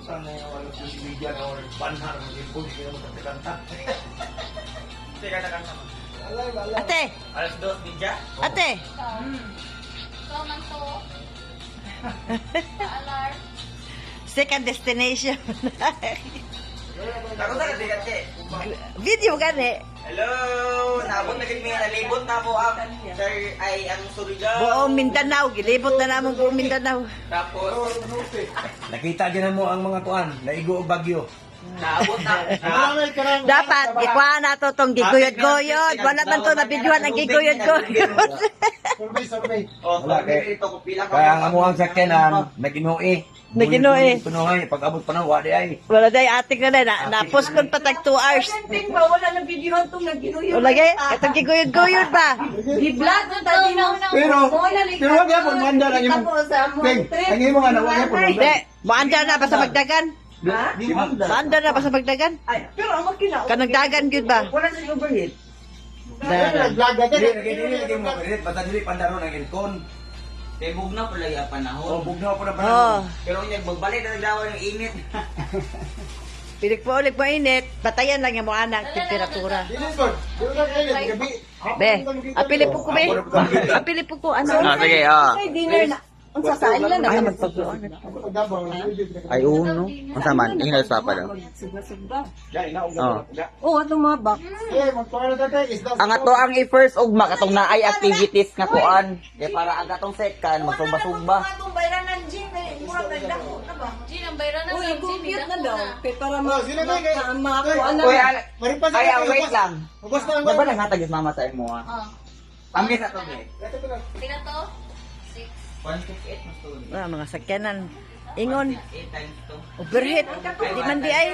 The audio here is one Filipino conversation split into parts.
Sana yung ano, social media na or banhar ng ipon, hindi naman kanta. Hindi ka nakanta mo. Ate, Alas 2, Bidya? ate. So, man to. Alarm. Second destination. Ako sa katigat ka Video gani. Hello! Naabot na kami, nalibot na po ang sir ay ang Surigao. Buong Mindanao, gilibot na namong buong Mindanao. Tapos, Nakita dyan mo ang mga kuan, naigo o bagyo. naabot na. Dapat ikuha na to tong giguyod-guyod. Wala man to na videoan ang giguyod-guyod. O, sabi ito kung pila ka. Kaya ang amuang sakyanan, naginuwi. Naginuwi. Punuhay, pag abot pa na, wadi ay. Wala day atik na na-post kon pa tag 2 hours. Wala na videohan tong naginuyo. Wala gay, itong giguyod-guyod ba? Di-vlog na tadi na. Pero wag yan, manda lang yung... Ang imo nga na, wag yan po. Hindi, maanda na ba sa magdagan? Ha? Maanda na ba sa magdagan? Ay, pero ang makina. Kanang dagan gyud ba? Wala sa overhead. Dili lagi mo kalit, basta dili pandaron ang ilkon. Kaya bugnaw pala yung panahon. O, bugnaw po na Oh, panahon. Pero kung magbalik na nagdawa ng init. pilik po ulit mo init, batayan lang yung mga anak temperatura. Be, apili po ko be. Apili po ko ano. sige, Ay, dinner na. Ang sasain lang na. Ay, magpagdoon. Ay, uno. Ang saman, ingin na sa pa daw. Subra-subra. Oh. Oh, atong mga box. Ang ato ang i-first ugma katong naay activities nga kuan. Kaya para ang atong second, masumba-sumba. Atong bayran ng gym, murag nagdako na ba? Gin, ang bayran na Uy, ng gin. compute na daw. Kaya para makakuha na. Uy, wait lang. Diba nanghatag yung mama sa imo ha? Oh. Ang gisa to, be. Sino to? 6. 158 mas to. Mga sakyanan. Ingon, 8 times to. overhead. Di man di ay.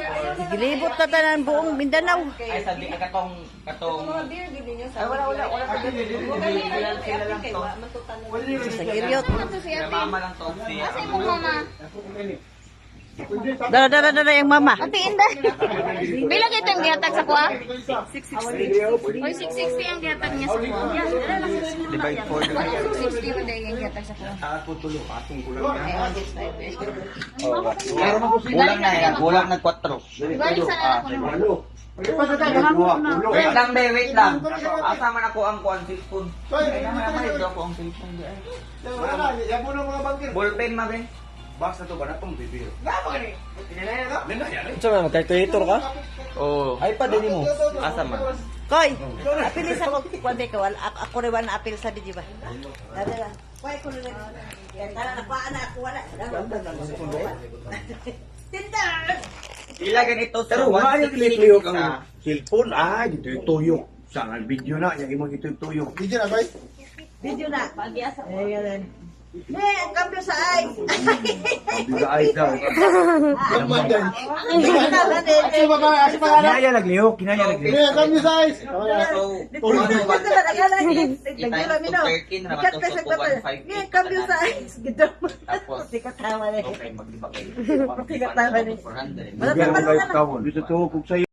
Gilibot na tanan buong Mindanao. Ay, sabi ka katong... Mga beer, bili niyo sa... Wala. Sa giryot. Ano to siya? Kaya mama lang to. Kasi mo mama. Dala yung mama. Ate Inday. Bilang ito yung gihatag sa kuha? 660. Oy, 660 ang gihatag niya sa kuha. Divide 4 na. 660 mo dahil yung gihatag sa kuha. Ako tulo, atong kulang na. Okay, on this side. Kulang na yan. Kulang na 4. Balik sa anak ko naman. Wait lang, be. Wait lang. Asa man ako ang kuan cellphone. Ay, naman ako ang cellphone. Yapo ng mga bangkir. Ballpen, ma, be. Box na to ba na itong bibiro? Gapa ka ni. Tinanay na to. Ito na, calculator ka? Oo. Ay pa, din mo. Asa man. Koy, apili sa ko. Kuwande ka, ako rin wala apil sa video ba? Dala. Koy, ko rin. Tara na pa na ako wala. Tinder! Pila ganito sa Pero wala yung kliyok ang 160 cellphone. Ah, dito yung tuyok. Sa video na, yung imong ito yung tuyok. Video na, guys? Video na. Pag-iasa ko. Ayan. Ang cambio sa eyes. Bila ay daw. Kinaya nagliyok, kinaya nagliyok. So, cambio sa eyes. Gito. tapos, Di ka tawa na. okay, magliba kayo. Di ka tawa na. 400. Wala pa Dito to, kung sa'yo.